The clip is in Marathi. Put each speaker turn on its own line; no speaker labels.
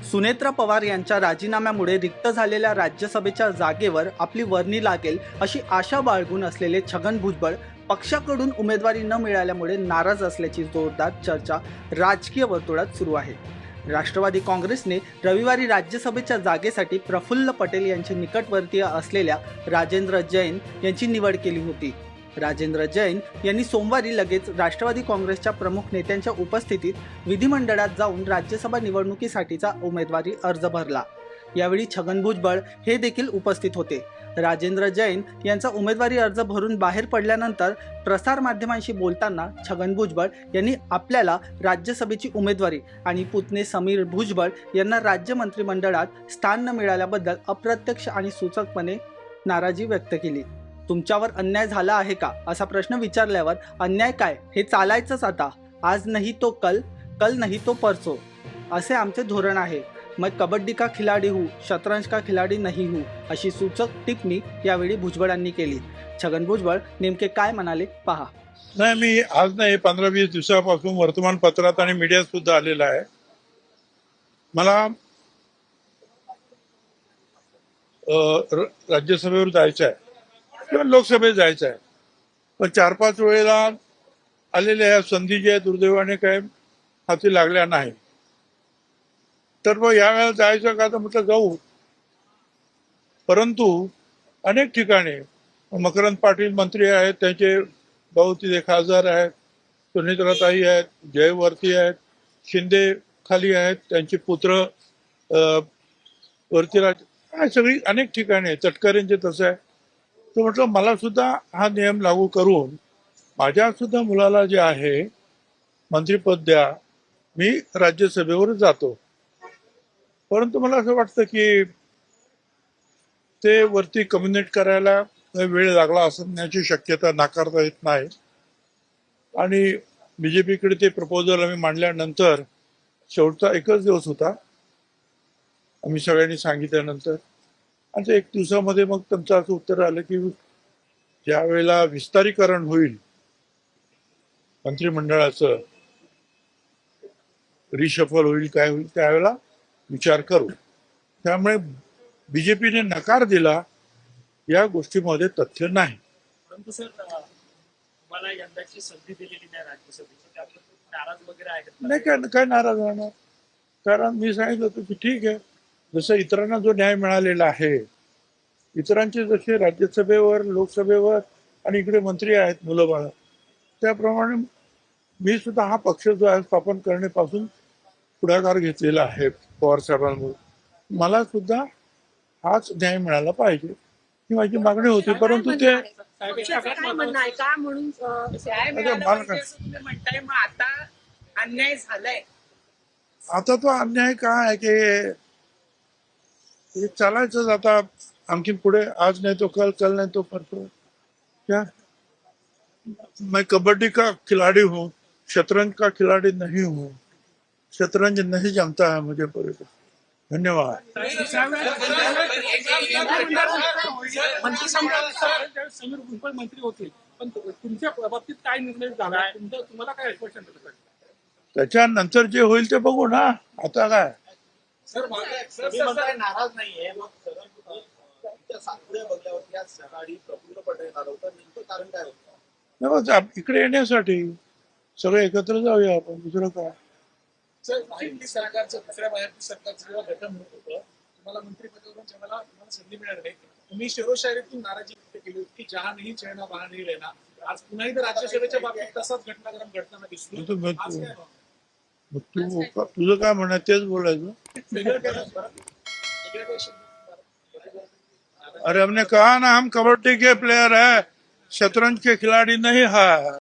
सुनेत्रा पवार यांच्या राजीनाम्यामुळे रिक्त झालेल्या राज्यसभेच्या जागेवर आपली वर्णी लागेल अशी आशा बाळगून असलेले छगन भुजबळ पक्षाकडून उमेदवारी न मिळाल्यामुळे नाराज असल्याची जोरदार चर्चा राजकीय वर्तुळात सुरू आहे. राष्ट्रवादी काँग्रेसने रविवारी राज्यसभेच्या जागेसाठी प्रफुल्ल पटेल यांचे निकटवर्तीय असलेल्या राजेंद्र जैन यांची निवड केली होती. राजेंद्र जैन यांनी सोमवारी लगेच राष्ट्रवादी काँग्रेसच्या प्रमुख नेत्यांच्या उपस्थितीत विधिमंडळात जाऊन राज्यसभा निवडणुकीसाठीचा उमेदवारी अर्ज भरला. यावेळी छगन भुजबळ हे देखील उपस्थित होते. राजेंद्र जैन यांचा उमेदवारी अर्ज भरून बाहेर पडल्यानंतर प्रसारमाध्यमांशी बोलताना छगन भुजबळ यांनी आपल्याला राज्यसभेची उमेदवारी आणि पुतणे समीर भुजबळ यांना राज्य मंत्रिमंडळात स्थान न मिळाल्याबद्दल अप्रत्यक्ष आणि सूचकपणे नाराजी व्यक्त केली. तुमच्यावर अन्याय झाला आहे का असा प्रश्न विचारल्यावर अन्याय काय, हे चालायचंच आता, आज नाही तो कल, कल नाही तो परसो, असे आमचे धोरण आहे. मैं कबड्डी का खिलाडी हूँ, शतरंज का खिलाडी नहीं हूँ, अशी सूचक टिप्पणी यावेळी भुजबळांनी केली. छगन भुजबळ नेमके काय म्हणाले पहा.
नाही, मी आज नाही 15-20 दिवसापासून वर्तमानपत्रात आणि मीडियात सुद्धा आलेला आहे. मला राज्यसभेवर जायचं आहे किंवा लोकसभेत जायचं आहे, पण 4-5 वेळेला आलेल्या या संधी ज्या दुर्दैवाने काय हाती लागल्या नाही. तर मग यावेळेला जायचं का, तर म्हटलं जाऊ. परंतु अनेक ठिकाणी मकरंद पाटील मंत्री आहेत, त्यांचे भाऊ तिथे खासदार आहेत, सुनेत्राताई आहेत, जयवर्ती आहेत, शिंदे खाली आहेत, त्यांचे पुत्र वर्तीराज, सगळी अनेक ठिकाणी आहे. तटकरेंचे तसं आहे. तर म्हटलं मला सुद्धा हा नियम लागू करून माझ्या सुद्धा मुलाला जे आहे मंत्रिपद द्या, मी राज्यसभेवर जातो. परंतु मला असं वाटतं की ते वरती कम्युनिकेट करायला वेळ लागला असण्याची शक्यता नाकारता येत नाही. आणि बीजेपीकडे ते प्रपोजल आम्ही मांडल्यानंतर शेवटचा एकच दिवस होता, आम्ही सगळ्यांनी सांगितल्यानंतर, आणि 1 दिवसामध्ये मग त्यांचं असं उत्तर आलं की ज्या वेळेला विस्तारीकरण होईल मंत्रिमंडळाचं, रिशफल होईल, काय होईल, त्यावेळेला विचार करू. त्यामुळे बीजेपीने नकार दिला या गोष्टीमध्ये तथ्य नाही.
परंतु सर, मला यंदाची संधी दिलेली नाही राज्यसभेची, त्याबद्दल नाराज वगैरे आहेत?
नाही, काय नाराज होणार, कारण मी सांगितलं होतं की ठीक आहे, जसं इतरांना जो न्याय मिळालेला आहे, इतरांचे जसे राज्यसभेवर, लोकसभेवर आणि इकडे मंत्री आहेत मुलं बाळ, त्याप्रमाणे मी सुद्धा हा पक्ष जो आहे स्थापन करण्यापासून पुढाकार घेतलेला आहे पवार साहेबांमुळे. मला सुद्धा हाच न्याय मिळाला पाहिजे ही माझी मागणी होती. परंतु ते आता तो अन्याय काय आहे की हे चालायचंच आता आणखी पुढे, आज नाही तो कल, कल नहीं तो परसों. क्या मैं कबड्डी का खिलाड़ी हूँ, शतरंज का खिलाड़ी नहीं हूँ, शतरंज नहीं जमता है मुझे पूरे. धन्यवाद.
समीर भुजबळ मंत्री होते, पण तुमच्या बाबतीत काय निर्णय झाला, तुम्हाला काय आश्वासन दिलं?
त्याच्यानंतर जे होईल ते बघू ना. आता काय
सर, नाराज नाहीये.
इकडे येण्यासाठी सगळे एकत्र जाऊया आपण, दुसरं काय.
सर, दिल्ली सरकारचं, दुसऱ्या बाहेरच्या सरकारचं जेव्हा गठन होत होतं, तुम्हाला मंत्रिपदावरून तुम्हाला संधी मिळाली नाही, तुम्ही शिरोशायरीतून नाराजी व्यक्त केली होती की जहा नाही चैना वहा नाही लेना. आज पुन्हा एकदा राज्यसभेच्या बाबतीत तसाच घटनाक्रम घडताना दिसतो.
तुझं काय म्हणणं तेच बोलायचं. अरे हमने कहा ना, हम कबड्डी के प्लेयर है, शतरंज के खिलाड़ी नहीं है.